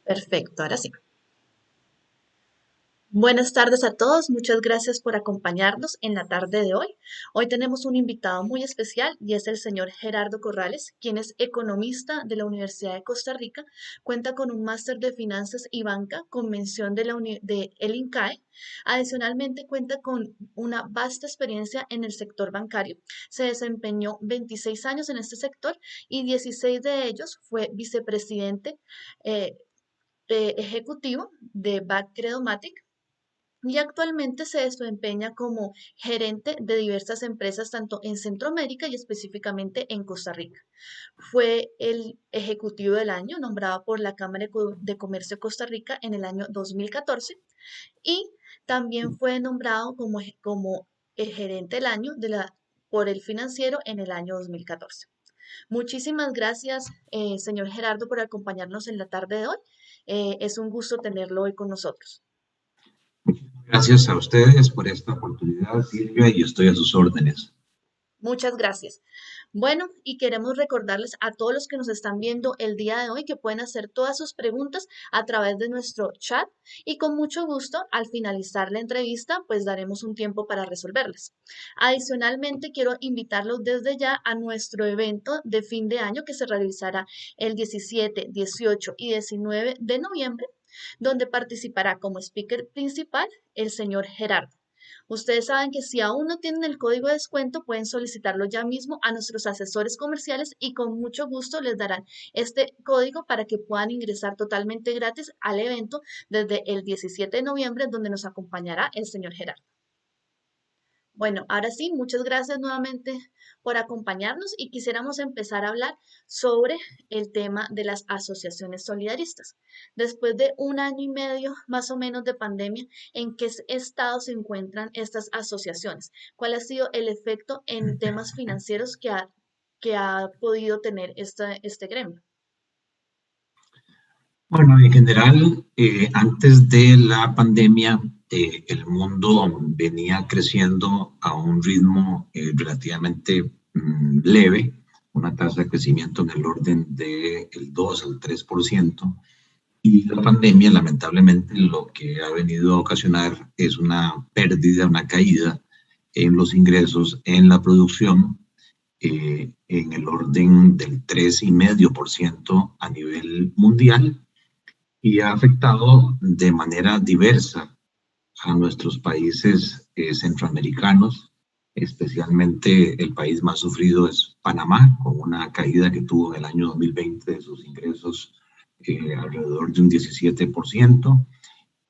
Perfecto, ahora sí. Buenas tardes a todos, muchas gracias por acompañarnos en la tarde de hoy. Hoy tenemos un invitado muy especial y es el señor Gerardo Corrales, quien es economista de la Universidad de Costa Rica, cuenta con un máster de finanzas y banca con mención de el INCAE. Adicionalmente cuenta con una vasta experiencia en el sector bancario. Se desempeñó 26 años en este sector y 16 de ellos fue vicepresidente eh, ejecutivo de BAC Credomatic y actualmente se desempeña como gerente de diversas empresas tanto en Centroamérica y específicamente en Costa Rica. Fue el ejecutivo del año nombrado por la Cámara de Comercio de Costa Rica en el año 2014 y también fue nombrado como el gerente del año por el financiero en el año 2014. Muchísimas gracias, señor Gerardo, por acompañarnos en la tarde de hoy. Es un gusto tenerlo hoy con nosotros. Gracias a ustedes por esta oportunidad, Silvia, y estoy a sus órdenes. Muchas gracias. Bueno, y queremos recordarles a todos los que nos están viendo el día de hoy que pueden hacer todas sus preguntas a través de nuestro chat y con mucho gusto al finalizar la entrevista pues daremos un tiempo para resolverlas. Adicionalmente quiero invitarlos desde ya a nuestro evento de fin de año que se realizará el 17, 18 y 19 de noviembre, donde participará como speaker principal el señor Gerardo. Ustedes saben que si aún no tienen el código de descuento, pueden solicitarlo ya mismo a nuestros asesores comerciales y con mucho gusto les darán este código para que puedan ingresar totalmente gratis al evento desde el 17 de noviembre, donde nos acompañará el señor Gerardo. Bueno, ahora sí, muchas gracias nuevamente por acompañarnos y quisiéramos empezar a hablar sobre el tema de las asociaciones solidaristas. Después de un año y medio más o menos de pandemia, ¿en qué estado se encuentran estas asociaciones? ¿Cuál ha sido el efecto en temas financieros que ha podido tener este gremio? Bueno, en general, antes de la pandemia, el mundo venía creciendo a un ritmo relativamente leve, una tasa de crecimiento en el orden del 2 al 3%, y la pandemia, lamentablemente, lo que ha venido a ocasionar es una pérdida, una caída en los ingresos, en la producción, en el orden del 3,5% a nivel mundial y ha afectado de manera diversa a nuestros países centroamericanos, especialmente el país más sufrido es Panamá, con una caída que tuvo en el año 2020 de sus ingresos alrededor de un 17%,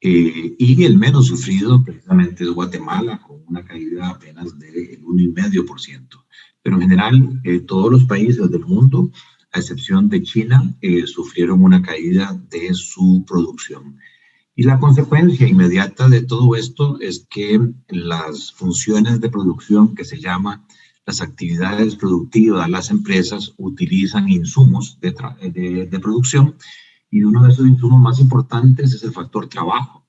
y el menos sufrido precisamente es Guatemala, con una caída apenas del 1,5%. Pero en general, todos los países del mundo, a excepción de China, sufrieron una caída de su producción. Y la consecuencia inmediata de todo esto es que las funciones de producción, que se llama las actividades productivas, las empresas utilizan insumos de producción, y uno de esos insumos más importantes es el factor trabajo.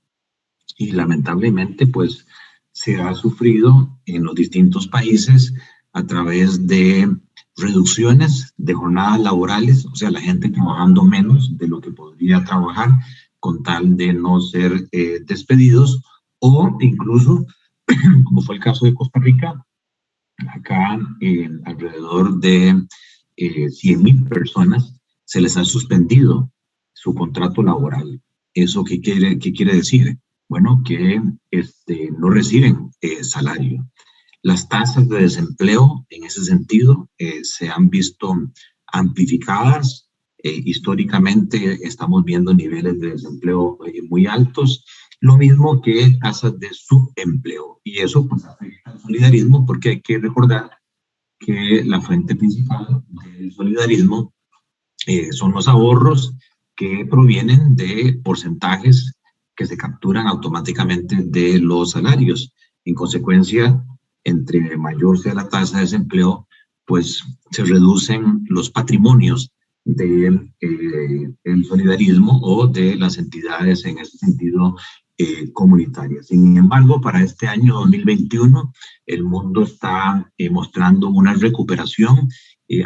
Y lamentablemente, pues, se ha sufrido en los distintos países a través de reducciones de jornadas laborales, o sea, la gente trabajando menos de lo que podría trabajar con tal de no ser despedidos, o incluso, como fue el caso de Costa Rica, acá alrededor de 100,000 personas se les ha suspendido su contrato laboral. ¿Eso qué quiere decir? Bueno, que no reciben salario. Las tasas de desempleo en ese sentido se han visto amplificadas. Históricamente estamos viendo niveles de desempleo muy altos, lo mismo que tasas de subempleo. Y eso pues afecta al solidarismo, porque hay que recordar que la fuente principal del solidarismo son los ahorros que provienen de porcentajes que se capturan automáticamente de los salarios. En consecuencia, entre mayor sea la tasa de desempleo, pues se reducen los patrimonios del el solidarismo o de las entidades en ese sentido comunitarias. Sin embargo, para este año 2021, el mundo está mostrando una recuperación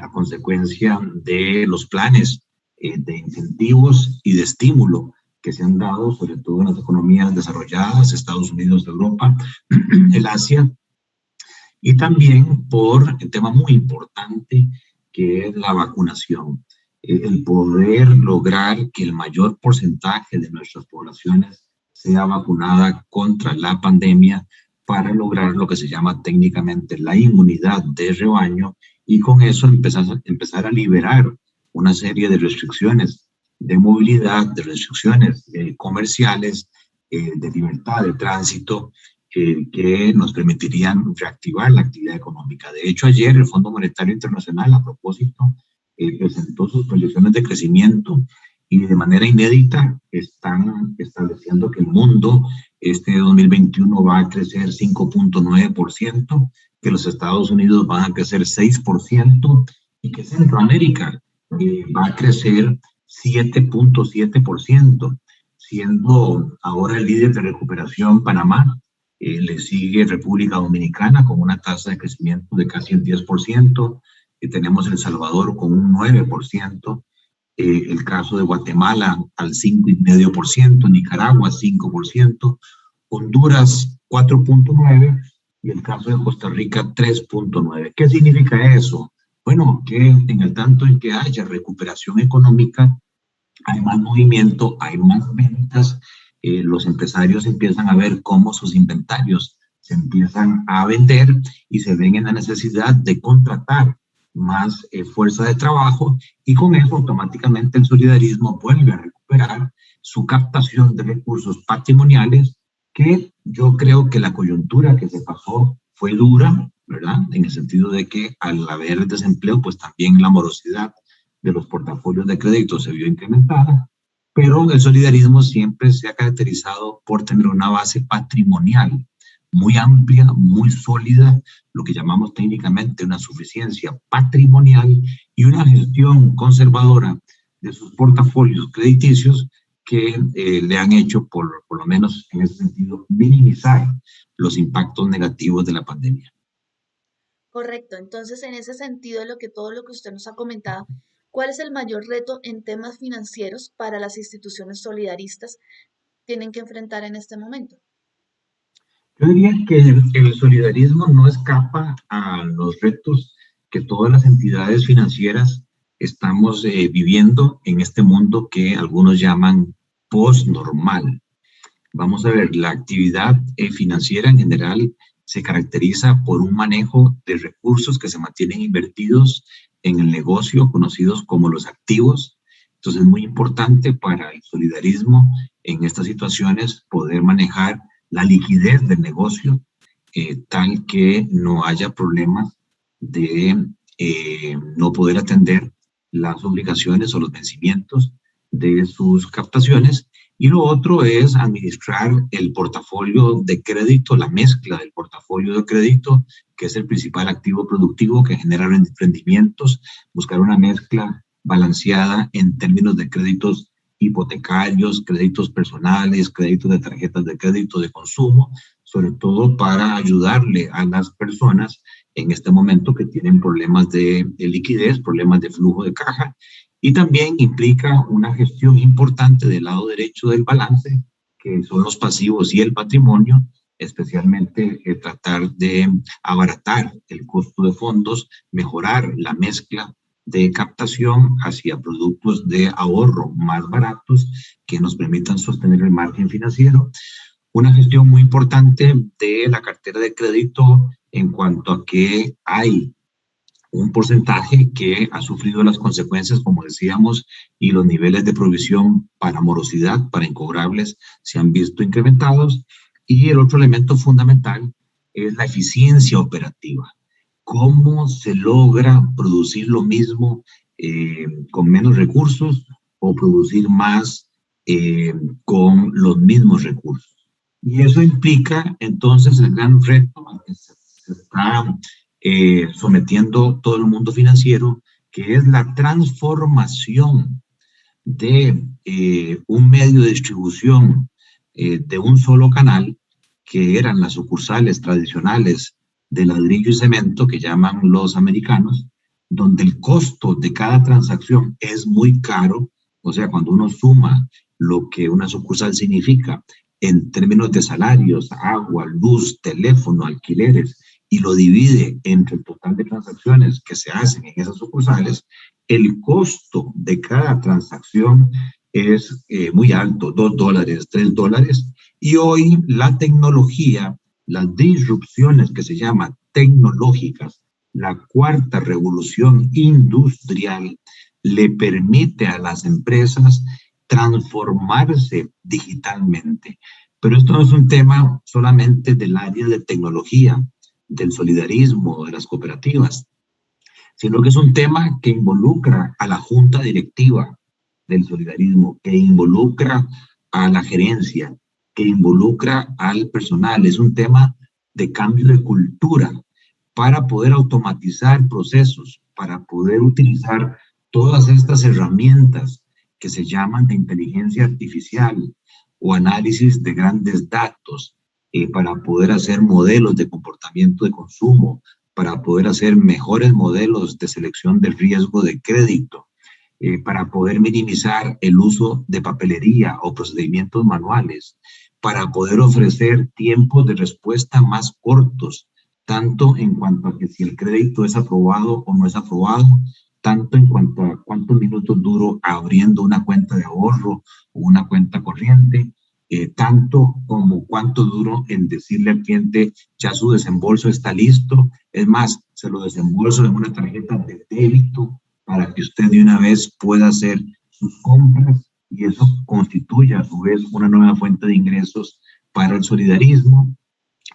a consecuencia de los planes de incentivos y de estímulo que se han dado, sobre todo en las economías desarrolladas, Estados Unidos, Europa, el Asia, y también por el tema muy importante que es la vacunación. El poder lograr que el mayor porcentaje de nuestras poblaciones sea vacunada contra la pandemia para lograr lo que se llama técnicamente la inmunidad de rebaño y con eso empezar a liberar una serie de restricciones de movilidad, de restricciones comerciales, de libertad de tránsito, que nos permitirían reactivar la actividad económica. De hecho, ayer el Fondo Monetario Internacional, a propósito, presentó sus proyecciones de crecimiento y de manera inédita están estableciendo que el mundo este 2021 va a crecer 5.9%, que los Estados Unidos van a crecer 6% y que Centroamérica va a crecer 7.7%, siendo ahora el líder de recuperación Panamá. Le sigue República Dominicana con una tasa de crecimiento de casi el 10%, tenemos El Salvador con un 9%, el caso de Guatemala al 5.5%, Nicaragua 5%, Honduras 4.9% y el caso de Costa Rica 3.9%. ¿Qué significa eso? Bueno, que en el tanto en que haya recuperación económica, hay más movimiento, hay más ventas, los empresarios empiezan a ver cómo sus inventarios se empiezan a vender y se ven en la necesidad de contratar más fuerza de trabajo y con eso automáticamente el solidarismo vuelve a recuperar su captación de recursos patrimoniales, que yo creo que la coyuntura que se pasó fue dura, ¿verdad? En el sentido de que al haber desempleo, pues también la morosidad de los portafolios de crédito se vio incrementada, pero el solidarismo siempre se ha caracterizado por tener una base patrimonial muy amplia, muy sólida, lo que llamamos técnicamente una suficiencia patrimonial y una gestión conservadora de sus portafolios crediticios que le han hecho, por lo menos en ese sentido, minimizar los impactos negativos de la pandemia. Correcto. Entonces, en ese sentido, todo lo que usted nos ha comentado, ¿cuál es el mayor reto en temas financieros para las instituciones solidaristas tienen que enfrentar en este momento? Yo diría que el solidarismo no escapa a los retos que todas las entidades financieras estamos viviendo en este mundo que algunos llaman post-normal. Vamos a ver, la actividad financiera en general se caracteriza por un manejo de recursos que se mantienen invertidos en el negocio, conocidos como los activos. Entonces es muy importante para el solidarismo en estas situaciones poder manejar la liquidez del negocio, tal que no haya problemas de no poder atender las obligaciones o los vencimientos de sus captaciones. Y lo otro es administrar el portafolio de crédito, la mezcla del portafolio de crédito, que es el principal activo productivo que genera rendimientos, buscar una mezcla balanceada en términos de créditos hipotecarios, créditos personales, créditos de tarjetas de crédito de consumo, sobre todo para ayudarle a las personas en este momento que tienen problemas de liquidez, problemas de flujo de caja, y también implica una gestión importante del lado derecho del balance, que son los pasivos y el patrimonio, especialmente tratar de abaratar el costo de fondos, mejorar la mezcla de captación hacia productos de ahorro más baratos que nos permitan sostener el margen financiero. Una gestión muy importante de la cartera de crédito en cuanto a que hay un porcentaje que ha sufrido las consecuencias, como decíamos, y los niveles de provisión para morosidad, para incobrables, se han visto incrementados. Y el otro elemento fundamental es la eficiencia operativa. ¿Cómo se logra producir lo mismo con menos recursos o producir más con los mismos recursos? Y eso implica entonces el gran reto al que se está sometiendo todo el mundo financiero, que es la transformación de un medio de distribución de un solo canal, que eran las sucursales tradicionales de ladrillo y cemento que llaman los americanos, donde el costo de cada transacción es muy caro, o sea, cuando uno suma lo que una sucursal significa en términos de salarios, agua, luz, teléfono, alquileres, y lo divide entre el total de transacciones que se hacen en esas sucursales, el costo de cada transacción es muy alto, $2, $3, y hoy la tecnología, las disrupciones que se llaman tecnológicas, la cuarta revolución industrial, le permite a las empresas transformarse digitalmente. Pero esto no es un tema solamente del área de tecnología, del solidarismo, de las cooperativas, sino que es un tema que involucra a la junta directiva del solidarismo, que involucra a la gerencia, que involucra al personal. Es un tema de cambio de cultura para poder automatizar procesos, para poder utilizar todas estas herramientas que se llaman de inteligencia artificial o análisis de grandes datos, para poder hacer modelos de comportamiento de consumo, para poder hacer mejores modelos de selección del riesgo de crédito, para poder minimizar el uso de papelería o procedimientos manuales, para poder ofrecer tiempos de respuesta más cortos, tanto en cuanto a que si el crédito es aprobado o no es aprobado, tanto en cuanto a cuántos minutos duro abriendo una cuenta de ahorro o una cuenta corriente, tanto como cuánto duro en decirle al cliente ya su desembolso está listo. Es más, se lo desembolso en una tarjeta de débito para que usted de una vez pueda hacer sus compras y eso constituye a su vez una nueva fuente de ingresos para el solidarismo.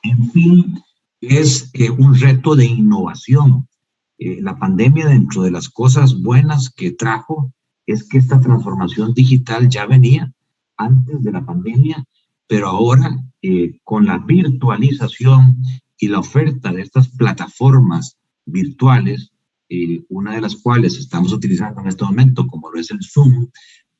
En fin, es un reto de innovación. La pandemia, dentro de las cosas buenas que trajo, es que esta transformación digital ya venía antes de la pandemia, pero ahora con la virtualización y la oferta de estas plataformas virtuales, una de las cuales estamos utilizando en este momento, como lo es el Zoom,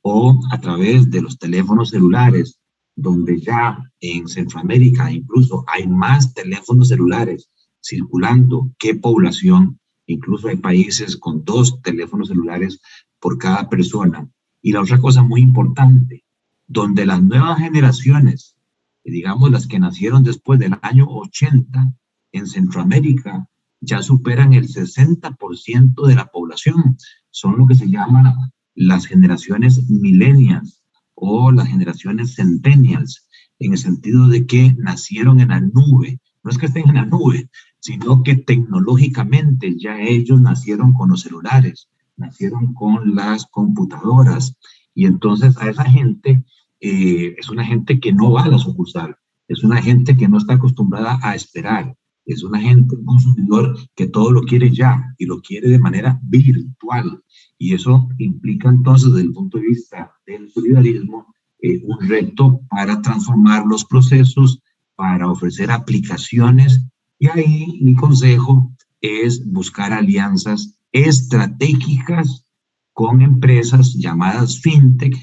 o a través de los teléfonos celulares, donde ya en Centroamérica incluso hay más teléfonos celulares circulando que población, incluso hay países con 2 teléfonos celulares por cada persona. Y la otra cosa muy importante, donde las nuevas generaciones, digamos las que nacieron después del año 80 en Centroamérica, ya superan el 60% de la población. Son lo que se llama las generaciones millennials o las generaciones centennials, en el sentido de que nacieron en la nube. No es que estén en la nube, sino que tecnológicamente ya ellos nacieron con los celulares, nacieron con las computadoras. Y entonces a esa gente es una gente que no va a la sucursal, es una gente que no está acostumbrada a esperar, es una gente, un consumidor que todo lo quiere ya y lo quiere de manera virtual. Y eso implica entonces, desde el punto de vista del solidarismo, un reto para transformar los procesos, para ofrecer aplicaciones. Y ahí mi consejo es buscar alianzas estratégicas con empresas llamadas fintech,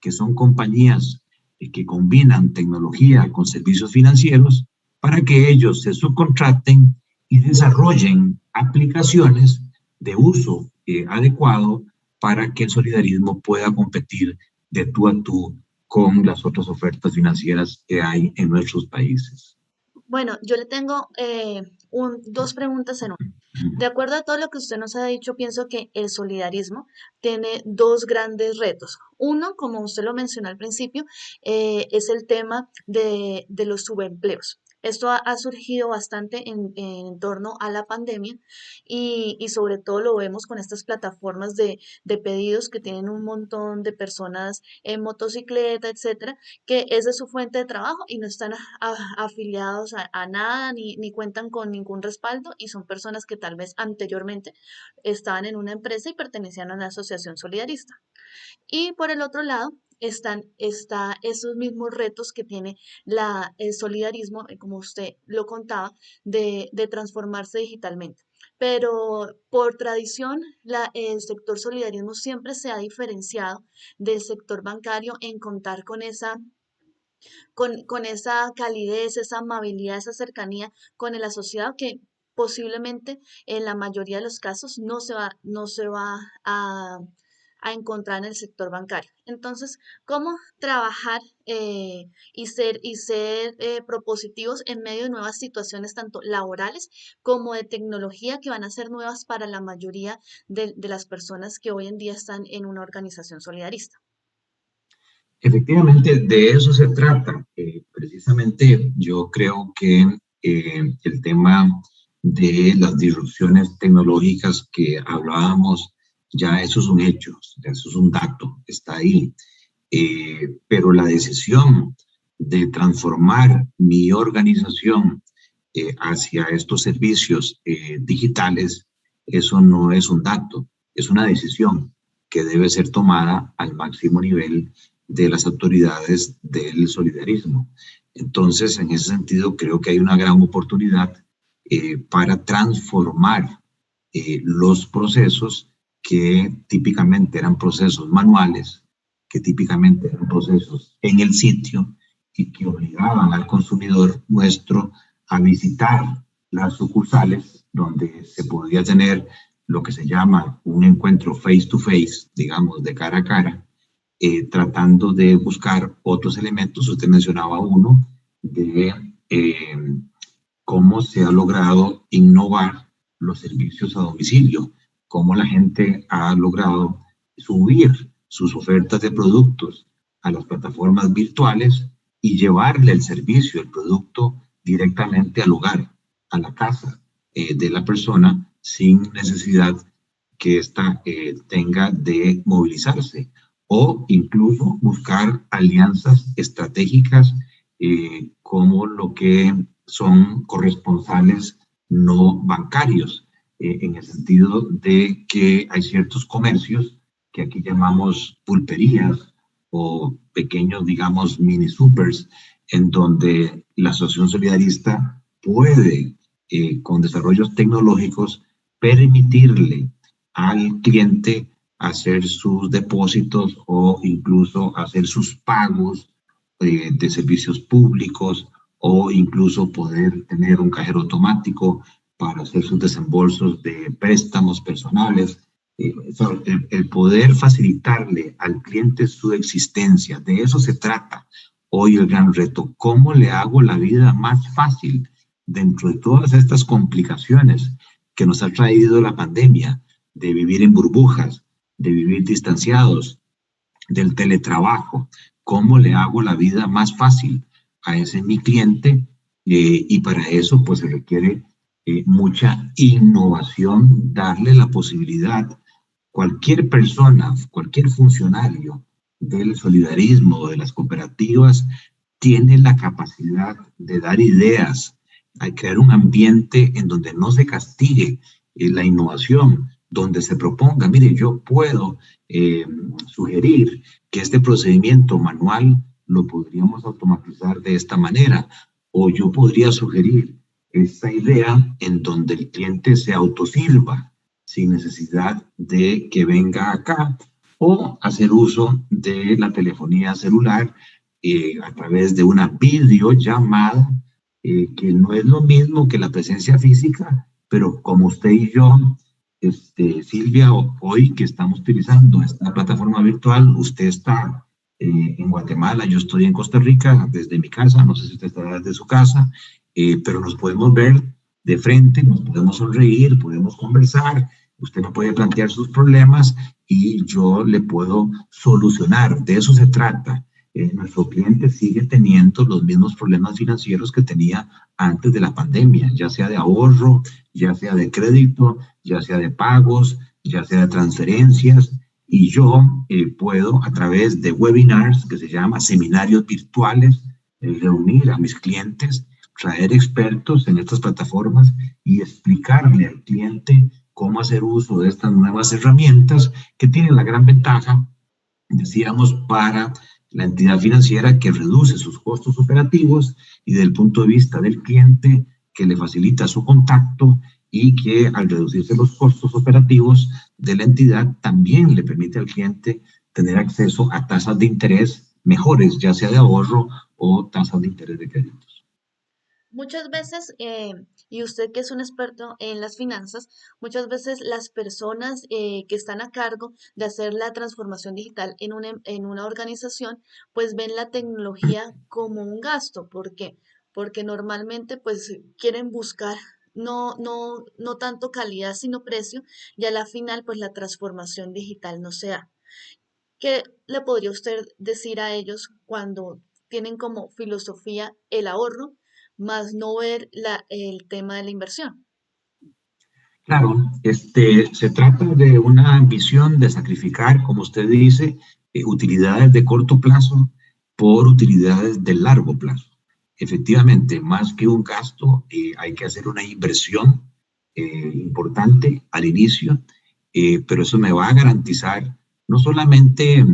que son compañías que combinan tecnología con servicios financieros para que ellos se subcontracten y desarrollen aplicaciones de uso adecuado para que el solidarismo pueda competir de tú a tú con las otras ofertas financieras que hay en nuestros países. Bueno, yo le tengo dos preguntas en una. De acuerdo a todo lo que usted nos ha dicho, pienso que el solidarismo tiene dos grandes retos. Uno, como usted lo mencionó al principio, es el tema de los subempleos. Esto ha surgido bastante en torno a la pandemia y sobre todo lo vemos con estas plataformas de pedidos que tienen un montón de personas en motocicleta, etcétera, que esa es su fuente de trabajo y no están afiliados a nada ni cuentan con ningún respaldo y son personas que tal vez anteriormente estaban en una empresa y pertenecían a una asociación solidarista. Y por el otro lado está esos mismos retos que tiene el solidarismo, como usted lo contaba, de transformarse digitalmente. Pero por tradición, el sector solidarismo siempre se ha diferenciado del sector bancario en contar con esa calidez, esa amabilidad, esa cercanía con el asociado que posiblemente en la mayoría de los casos no se va a encontrar en el sector bancario. Entonces, ¿cómo trabajar y ser propositivos en medio de nuevas situaciones, tanto laborales como de tecnología, que van a ser nuevas para la mayoría de las personas que hoy en día están en una organización solidarista? Efectivamente, de eso se trata. Precisamente yo creo que el tema de las disrupciones tecnológicas que hablábamos, ya eso es un hecho, ya eso es un dato, está ahí. Pero la decisión de transformar mi organización hacia estos servicios digitales, eso no es un dato, es una decisión que debe ser tomada al máximo nivel de las autoridades del solidarismo. Entonces, en ese sentido, creo que hay una gran oportunidad para transformar los procesos que típicamente eran procesos manuales, que típicamente eran procesos en el sitio y que obligaban al consumidor nuestro a visitar las sucursales donde se podía tener lo que se llama un encuentro face to face, digamos, de cara a cara, tratando de buscar otros elementos. Usted mencionaba uno de cómo se ha logrado innovar los servicios a domicilio, cómo la gente ha logrado subir sus ofertas de productos a las plataformas virtuales y llevarle el servicio, el producto directamente al hogar, a la casa de la persona, sin necesidad que ésta tenga de movilizarse, o incluso buscar alianzas estratégicas como lo que son corresponsales no bancarios, en el sentido de que hay ciertos comercios que aquí llamamos pulperías o pequeños, digamos, mini supers, en donde la asociación solidarista puede, con desarrollos tecnológicos, permitirle al cliente hacer sus depósitos o incluso hacer sus pagos de servicios públicos, o incluso poder tener un cajero automático para hacer sus desembolsos de préstamos personales. El poder facilitarle al cliente su existencia, de eso se trata hoy el gran reto. ¿Cómo le hago la vida más fácil dentro de todas estas complicaciones que nos ha traído la pandemia, de vivir en burbujas, de vivir distanciados, del teletrabajo? ¿Cómo le hago la vida más fácil a ese mi cliente? Y para eso pues se requiere mucha innovación, darle la posibilidad. Cualquier persona, cualquier funcionario del solidarismo, de las cooperativas, tiene la capacidad de dar ideas, a crear un ambiente en donde no se castigue la innovación, donde se proponga, mire, yo puedo sugerir que este procedimiento manual lo podríamos automatizar de esta manera, o yo podría sugerir esta idea en donde el cliente se autosirva sin necesidad de que venga acá, o hacer uso de la telefonía celular a través de una videollamada, que no es lo mismo que la presencia física, pero como usted y yo, Silvia, hoy que estamos utilizando esta plataforma virtual, usted está en Guatemala, yo estoy en Costa Rica desde mi casa, no sé si usted está desde su casa, pero nos podemos ver de frente, nos podemos sonreír, podemos conversar, usted me puede plantear sus problemas y yo le puedo solucionar. De eso se trata. Nuestro cliente sigue teniendo los mismos problemas financieros que tenía antes de la pandemia, ya sea de ahorro, ya sea de crédito, ya sea de pagos, ya sea de transferencias, y yo puedo, a través de webinars, que se llama seminarios virtuales, reunir a mis clientes, traer expertos en estas plataformas y explicarle al cliente cómo hacer uso de estas nuevas herramientas que tienen la gran ventaja, decíamos, para la entidad financiera, que reduce sus costos operativos, y desde el punto de vista del cliente, que le facilita su contacto y que al reducirse los costos operativos de la entidad también le permite al cliente tener acceso a tasas de interés mejores, ya sea de ahorro o tasas de interés de créditos. Muchas veces, y usted que es un experto en las finanzas, muchas veces las personas que están a cargo de hacer la transformación digital en una organización, pues ven la tecnología como un gasto. ¿Por qué? Porque normalmente pues quieren buscar no tanto calidad, sino precio, y a la final pues la transformación digital no se da. ¿Qué le podría usted decir a ellos cuando tienen como filosofía el ahorro, más no ver el tema de la inversión? Claro, se trata de una visión de sacrificar, como usted dice, utilidades de corto plazo por utilidades de largo plazo. Efectivamente, más que un gasto, hay que hacer una inversión importante al inicio, pero eso me va a garantizar no solamente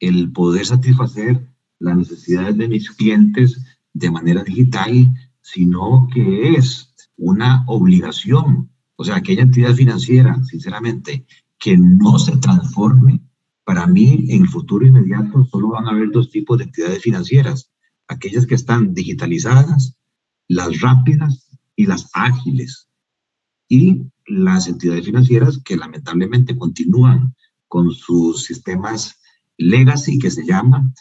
el poder satisfacer las necesidades de mis clientes de manera digital, sino que es una obligación. O sea, aquella entidad financiera, sinceramente, que no se transforme, para mí en el futuro inmediato solo van a haber dos tipos de entidades financieras: aquellas que están digitalizadas, las rápidas y las ágiles, y las entidades financieras que lamentablemente continúan con sus sistemas legacy, que se llama,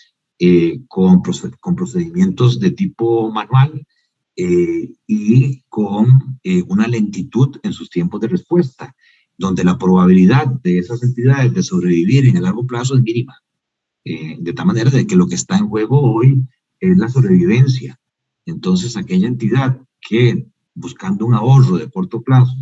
con procedimientos de tipo manual, y con una lentitud en sus tiempos de respuesta, donde la probabilidad de esas entidades de sobrevivir en el largo plazo es mínima. De tal manera de que lo que está en juego hoy es la sobrevivencia. Entonces, aquella entidad que, buscando un ahorro de corto plazo,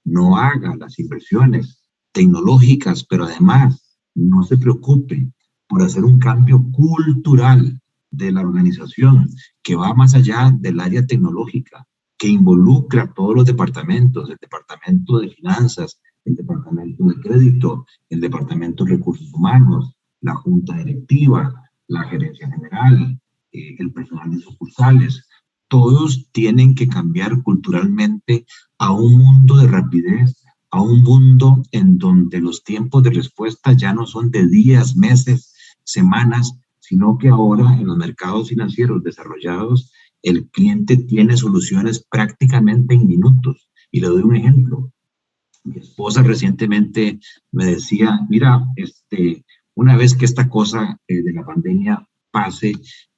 no haga las inversiones tecnológicas, pero además no se preocupe por hacer un cambio cultural de la organización que va más allá del área tecnológica, que involucra a todos los departamentos: el departamento de finanzas, el departamento de crédito, el departamento de recursos humanos, la junta directiva, la gerencia general, el personal de sucursales. Todos tienen que cambiar culturalmente a un mundo de rapidez, a un mundo en donde los tiempos de respuesta ya no son de días, meses, semanas, sino que ahora en los mercados financieros desarrollados el cliente tiene soluciones prácticamente en minutos. Y le doy un ejemplo. Mi esposa recientemente me decía: mira, una vez que esta cosa de la pandemia pase,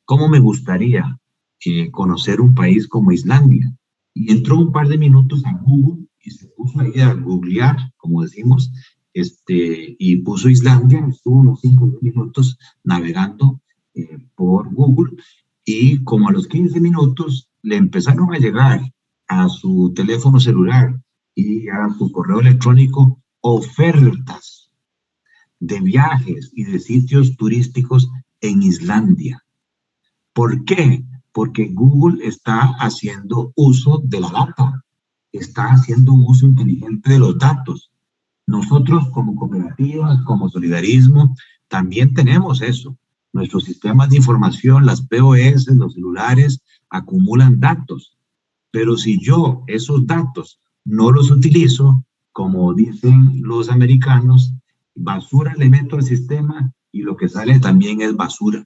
¿cómo me gustaría conocer un país como Islandia? Y entró un par de minutos a Google y se puso ahí a googlear, como decimos, y puso Islandia. Estuvo unos 5 o 10 minutos navegando por Google, y como a los 15 minutos le empezaron a llegar a su teléfono celular y a su correo electrónico ofertas de viajes y de sitios turísticos en Islandia. ¿Por qué? Porque Google está haciendo uso de la data, está haciendo un uso inteligente de los datos. Nosotros como cooperativas, como solidarismo, también tenemos eso. Nuestros sistemas de información, las POS, los celulares, acumulan datos. Pero si yo esos datos no los utilizo, como dicen los americanos, basura le meto al sistema y lo que sale también es basura.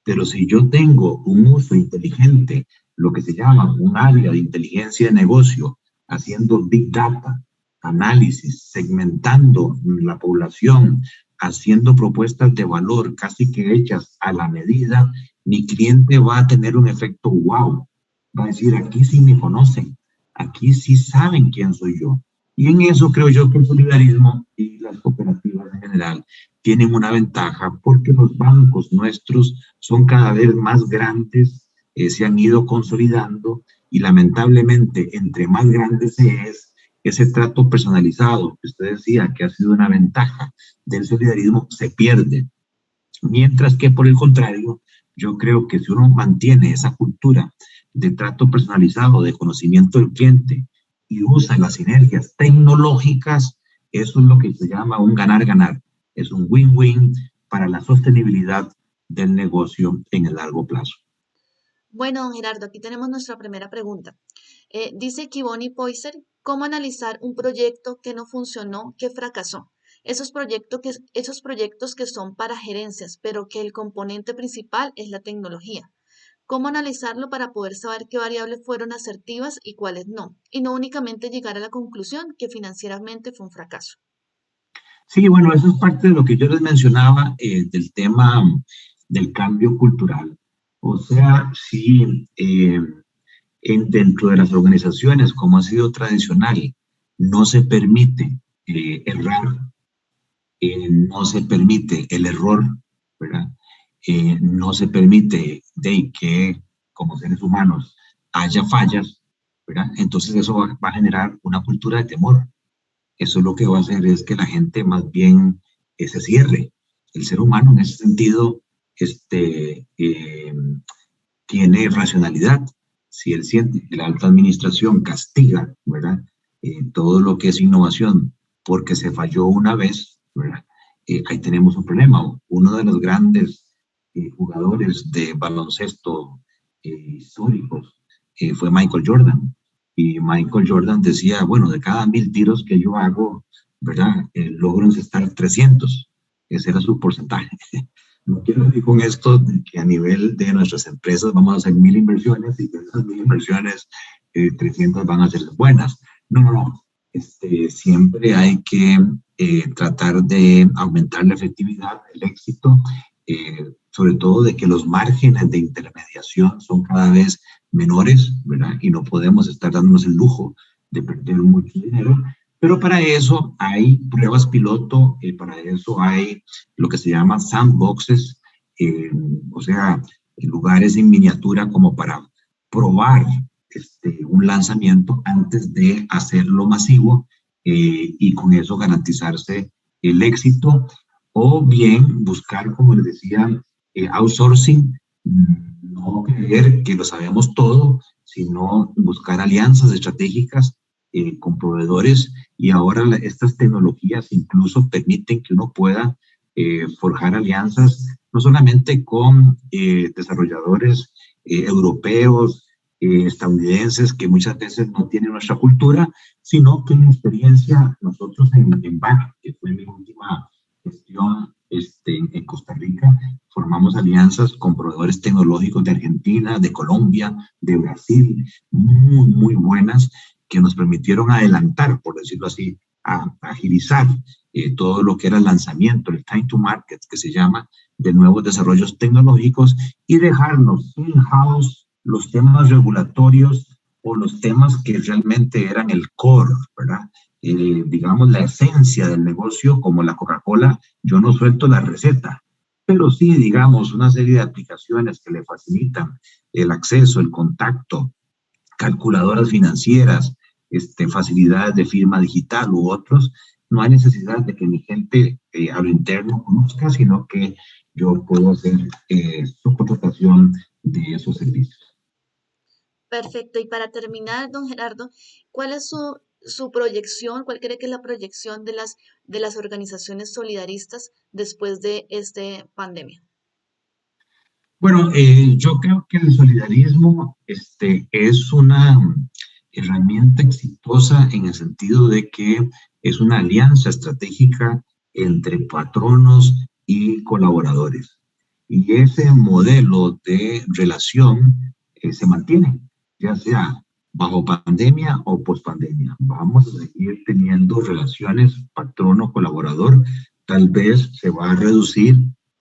Pero si yo tengo un uso inteligente, lo que se llama un área de inteligencia de negocio, haciendo big data, análisis, segmentando la población, haciendo propuestas de valor casi que hechas a la medida, mi cliente va a tener un efecto wow. Va a decir: aquí sí me conocen, aquí sí saben quién soy yo. Y en eso creo yo que el solidarismo y las cooperativas en general tienen una ventaja, porque los bancos nuestros son cada vez más grandes, se han ido consolidando, y lamentablemente entre más grande se es, ese trato personalizado que usted decía que ha sido una ventaja del solidarismo se pierde. Mientras que, por el contrario, yo creo que si uno mantiene esa cultura de trato personalizado, de conocimiento del cliente, y usa las sinergias tecnológicas, eso es lo que se llama un ganar-ganar. Es un win-win para la sostenibilidad del negocio en el largo plazo. Bueno, don Gerardo, aquí tenemos nuestra primera pregunta. Dice Kiboni Poiser, ¿cómo analizar un proyecto que no funcionó, que fracasó? Esos proyectos que son para gerencias, pero que el componente principal es la tecnología. cómo analizarlo para poder saber qué variables fueron asertivas y cuáles no, y no únicamente llegar a la conclusión que financieramente fue un fracaso. Sí, bueno, eso es parte de lo que yo les mencionaba del tema del cambio cultural. O sea, si dentro de las organizaciones, como ha sido tradicional, no se permite errar, no se permite el error, ¿verdad? No se permite de que como seres humanos haya fallas, ¿verdad? Entonces eso va a generar una cultura de temor. Eso lo que va a hacer es que la gente más bien se cierre. El ser humano en ese sentido tiene racionalidad. Si él siente que la alta administración castiga, ¿verdad? Todo lo que es innovación porque se falló una vez, ¿verdad? Ahí tenemos un problema. Uno de los grandes jugadores de baloncesto históricos fue Michael Jordan. Y Michael Jordan decía, bueno, de cada 1000 tiros que yo hago, ¿verdad? Logro encestar 300. Ese era su porcentaje. No quiero decir con esto que a nivel de nuestras empresas vamos a hacer 1000 inversiones y de esas 1000 inversiones 300 van a ser buenas. No, no, no. Siempre hay que tratar de aumentar la efectividad, el éxito, sobre todo de que los márgenes de intermediación son cada vez menores, ¿verdad? Y no podemos estar dándonos el lujo de perder mucho dinero, pero para eso hay pruebas piloto, para eso hay lo que se llama sandboxes, o sea, lugares en miniatura como para probar un lanzamiento antes de hacerlo masivo y con eso garantizarse el éxito o bien buscar, como les decía, outsourcing, no creer que lo sabemos todo, sino buscar alianzas estratégicas con proveedores y ahora estas tecnologías incluso permiten que uno pueda forjar alianzas no solamente con desarrolladores europeos, estadounidenses, que muchas veces no tienen nuestra cultura, sino que en experiencia nosotros en BAC, que fue mi última gestión en Costa Rica, formamos alianzas con proveedores tecnológicos de Argentina, de Colombia, de Brasil, muy, muy buenas, que nos permitieron adelantar, por decirlo así, a agilizar todo lo que era el lanzamiento, el time to market, que se llama, de nuevos desarrollos tecnológicos y dejarnos in-house los temas regulatorios o los temas que realmente eran el core, ¿verdad? Digamos, la esencia del negocio, como la Coca-Cola, yo no suelto la receta, pero sí, digamos, una serie de aplicaciones que le facilitan el acceso, el contacto, calculadoras financieras, facilidades de firma digital u otros, no hay necesidad de que mi gente a lo interno conozca, sino que yo puedo hacer su contratación de esos servicios. Perfecto. Y para terminar, don Gerardo, ¿cuál es su proyección? ¿Cuál cree que es la proyección de las organizaciones solidaristas después de esta pandemia? Bueno, yo creo que el solidarismo es una herramienta exitosa en el sentido de que es una alianza estratégica entre patronos y colaboradores. Y ese modelo de relación se mantiene, ya sea bajo pandemia o pospandemia. Vamos a seguir teniendo relaciones patrono-colaborador. Tal vez se va a reducir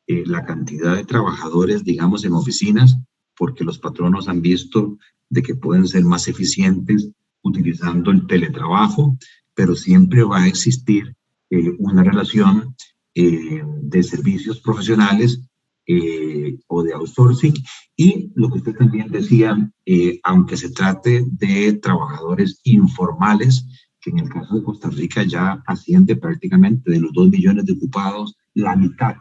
la cantidad de trabajadores, digamos, en oficinas, porque los patronos han visto de que pueden ser más eficientes utilizando el teletrabajo, pero siempre va a existir una relación de servicios profesionales o de outsourcing y lo que usted también decía, aunque se trate de trabajadores informales, que en el caso de Costa Rica ya asciende prácticamente de los 2 millones de ocupados, la mitad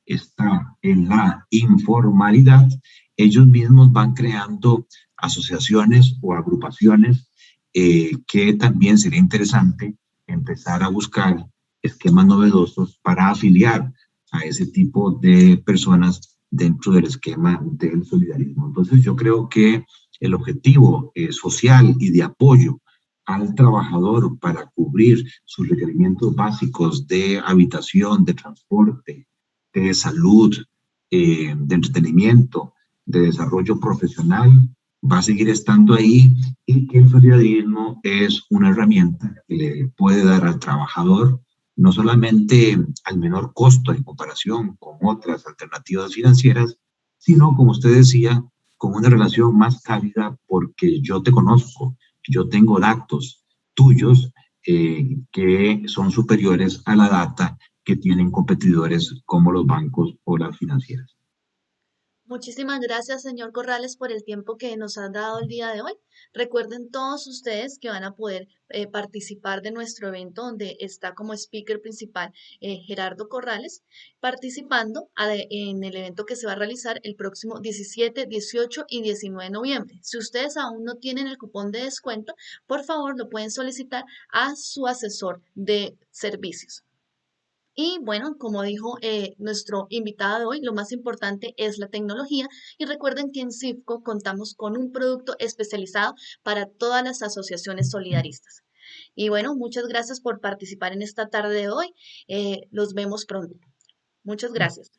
está en la informalidad, ellos mismos van creando asociaciones o agrupaciones que también sería interesante empezar a buscar esquemas novedosos para afiliar a ese tipo de personas dentro del esquema del solidarismo. Entonces yo creo que el objetivo social y de apoyo al trabajador para cubrir sus requerimientos básicos de habitación, de transporte, de salud, de entretenimiento, de desarrollo profesional va a seguir estando ahí y que el periodismo es una herramienta que le puede dar al trabajador no solamente al menor costo en comparación con otras alternativas financieras, sino, como usted decía, con una relación más cálida porque yo te conozco, yo tengo datos tuyos que son superiores a la data que tienen competidores como los bancos o las financieras. Muchísimas gracias, señor Corrales, por el tiempo que nos ha dado el día de hoy. Recuerden todos ustedes que van a poder participar de nuestro evento donde está como speaker principal Gerardo Corrales, participando en el evento que se va a realizar el próximo 17, 18 y 19 de noviembre. Si ustedes aún no tienen el cupón de descuento, por favor lo pueden solicitar a su asesor de servicios. Y bueno, como dijo nuestro invitado de hoy, lo más importante es la tecnología. Y recuerden que en CIFCO contamos con un producto especializado para todas las asociaciones solidaristas. Y bueno, muchas gracias por participar en esta tarde de hoy. Los vemos pronto. Muchas gracias.